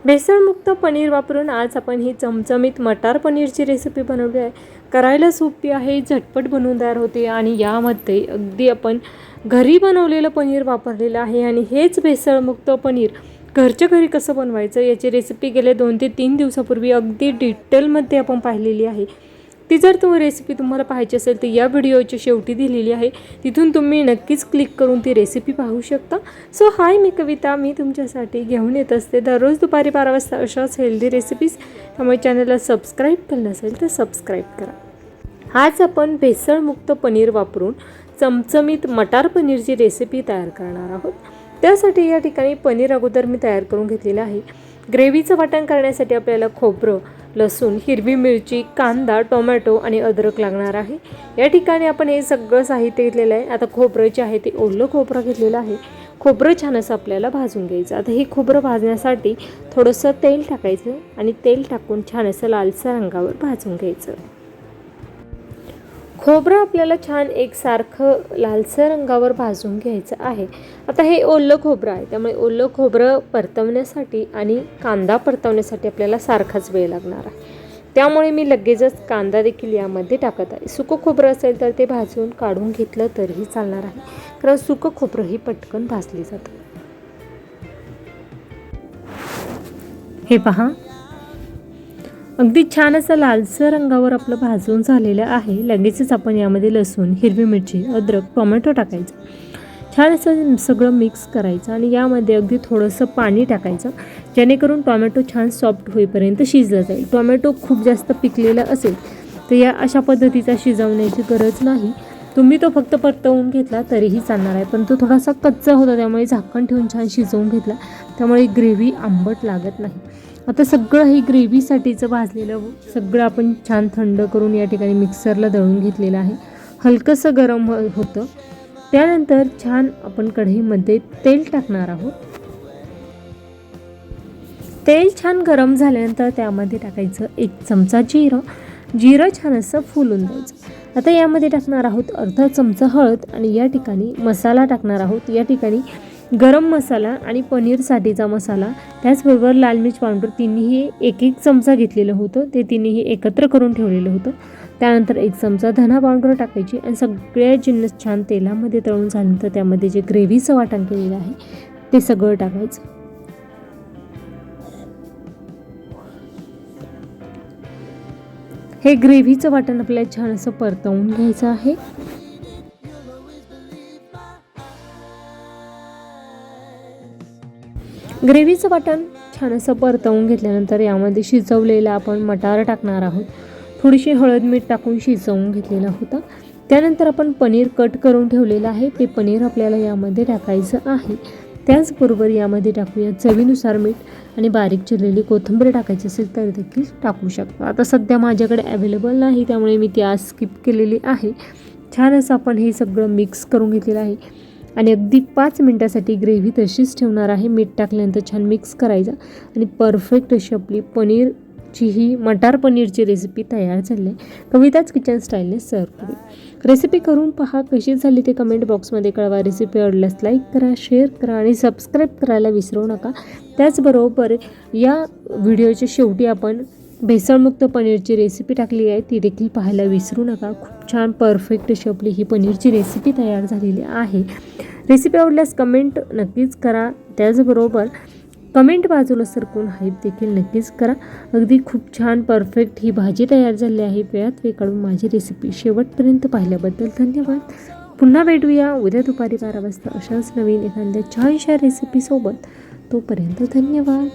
भेसळमुक्त पनीर वापरून आज आपण ही चमचमीत मटार पनीरची रेसिपी बनवली आहे। करायला सोपी आहे, झटपट बनवून तयार होते आणि यामध्ये अगदी आपण घरी बनवलेलं पनीर वापरलेलं आहे आणि हेच भेसळमुक्त पनीर घरच्या घरी कसं बनवायचं याची रेसिपी गेले 2 ते 3 दिवसापूर्वी अगदी डिटेलमध्ये आपण पाहिलेली आहे। ती जर रेसिपी तुम्हाला पाहायची असेल तर या व्हिडिओच्या शेवटी दिलेली आहे, तिथून तुम्ही नक्कीच क्लिक करून ती रेसिपी पाहू शकता। सो हाय, मी कविता, मी तुमच्यासाठी घेऊन येत असते दररोज दुपारी 12 वाजता अशाच हेल्दी रेसिपीज। त्यामुळे चॅनलला सबस्क्राईब केलं नसेल तर सबस्क्राईब करा। आज आपण भेसळमुक्त पनीर वापरून चमचमीत मटार पनीरची रेसिपी तयार करणार आहोत। त्यासाठी या ठिकाणी पनीर अगोदर मी तयार करून घेतलेलं आहे। ग्रेव्हीचं वाटण करण्यासाठी आपल्याला खोबरं, लसूण, हिरवी मिरची, कांदा, टोमॅटो आणि अद्रक लागणार आहे। या ठिकाणी आपण हे सगळं साहित्य घेतलेलं आहे। आता खोबरं जे आहे ते ओलं खोबरं घेतलेलं आहे। खोबरं छान असं आपल्याला भाजून घ्यायचं। आता हे खोबरं भाजण्यासाठी थोडंसं तेल टाकायचं आणि तेल टाकून छान असं लालसर रंगावर भाजून घ्यायचं। खोबरं आपल्याला छान एकसारखं लालसर रंगावर भाजून घ्यायचं आहे। आता हे ओलं खोबरं आहे, त्यामुळे ओलं खोबरं परतवण्यासाठी आणि कांदा परतवण्यासाठी आपल्याला सारखाच वेळ लागणार आहे। त्यामुळे मी लगेचच कांदा देखील यामध्ये टाकत आहे। सुकं खोबरं असेल तर ते भाजून काढून घेतलं तरीही चालणार आहे, कारण सुकं खोबरं ही पटकन भाजली जातं। हे पहा, अगदी छान असं लालसर रंगावर आपलं भाजून झालेलं आहे। लगेचच आपण यामध्ये लसूण, हिरवी मिरची, अद्रक, टोमॅटो टाकायचं। छान असं सगळं मिक्स करायचं आणि यामध्ये अगदी थोडंसं पाणी टाकायचं, जेणेकरून टोमॅटो छान सॉफ्ट होईपर्यंत शिजलं जाईल। टोमॅटो खूप जास्त पिकलेला असेल तर या अशा पद्धतीचा शिजवण्याची गरज नाही। तुम्ही तो फक्त परतवून घेतला तरीही चालणार आहे, पण तो थोडासा कच्चा होता, त्यामुळे झाकण ठेवून छान शिजवून घेतला, त्यामुळे ग्रेव्ही आंबट लागत नाही। आता सगळं हे ग्रेव्हीसाठीचं भाजलेलं सगळं आपण छान थंड करून या ठिकाणी मिक्सरला दळून घेतलेलं आहे। हलकंसं गरम होतं, त्यानंतर छान आपण कढईमध्ये तेल टाकणार आहोत। तेल छान गरम झाल्यानंतर त्यामध्ये टाकायचं 1 चमचा जिरं छान असं फुलून द्यायचं। आता यामध्ये टाकणार आहोत अर्धा चमचा हळद आणि या ठिकाणी मसाला टाकणार आहोत। या ठिकाणी गरम मसाला आणि पनीरसाठीचा मसाला, त्याचबरोबर लाल मिर्च पावडर तिन्ही 1-1 चमचा घेतलेलं होतं, ते तिन्ही एकत्र करून ठेवलेलं होतं। त्यानंतर 1 चमचा धना पावडर टाकायची आणि सगळे जिन्नस छान तेलामध्ये तळून झाल्यानंतर त्यामध्ये जे ग्रेव्हीचं वाटण केलेलं आहे ते सगळं टाकायचं। हे ग्रेव्हीचं वाटण आपल्याला छान असं परतवून घ्यायचं आहे। ग्रेव्हीचं वाटण छान असं परतवून घेतल्यानंतर यामध्ये शिजवलेला आपण मटार टाकणार आहोत। थोडीशी हळद मीठ टाकून शिजवून घेतलेला होता। त्यानंतर आपण पनीर कट करून ठेवलेलं आहे, ते पनीर आपल्याला यामध्ये टाकायचं आहे। त्याचबरोबर यामध्ये टाकूया चवीनुसार मीठ आणि बारीक चिरलेली कोथिंबीर टाकायची असेल तर देखील टाकू शकता। आता सध्या माझ्याकडे अवेलेबल नाही, त्यामुळे मी ती आज स्किप केलेली आहे। छान असं आपण हे सगळं मिक्स करून घेतलेलं आहे आणि अगदी 5 मिनिटासाठी ग्रेव्ही तशीच ठेवणार आहे। मीठ टाकल्यानंतर छान मिक्स करायचं आणि परफेक्ट अशी आपली पनीरची ही मटार पनीरची रेसिपी तयार झाली आहे। कविताच किचन स्टाईलने सर्व करू। रेसिपी करून पहा, कशी झाली ते कमेंट बॉक्समध्ये कळवा। रेसिपी आवडल्यास लाईक करा, शेअर करा आणि सबस्क्राईब करायला विसरू नका। त्याचबरोबर या व्हिडिओच्या शेवटी आपण भेसळमुक्त पनीरची रेसिपी टाकली आहे, ती देखील पाहायला विसरू नका। खूप छान परफेक्ट अशी आपली ही पनीरची रेसिपी तयार झालेली आहे। रेसिपी आवडल्यास कमेंट नक्कीच करा, त्याचबरोबर कमेंट बाजूला सरकून हाईप देखील नक्कीच करा। अगदी खूप छान परफेक्ट ही भाजी तयार झाली आहे। वेळात वेळ काढून माझी रेसिपी शेवटपर्यंत पाहिल्याबद्दल धन्यवाद। पुन्हा भेटूया उद्या दुपारी 12 वाजता अशाच नवीन एखाद्या छानशा रेसिपीसोबत। तोपर्यंत धन्यवाद।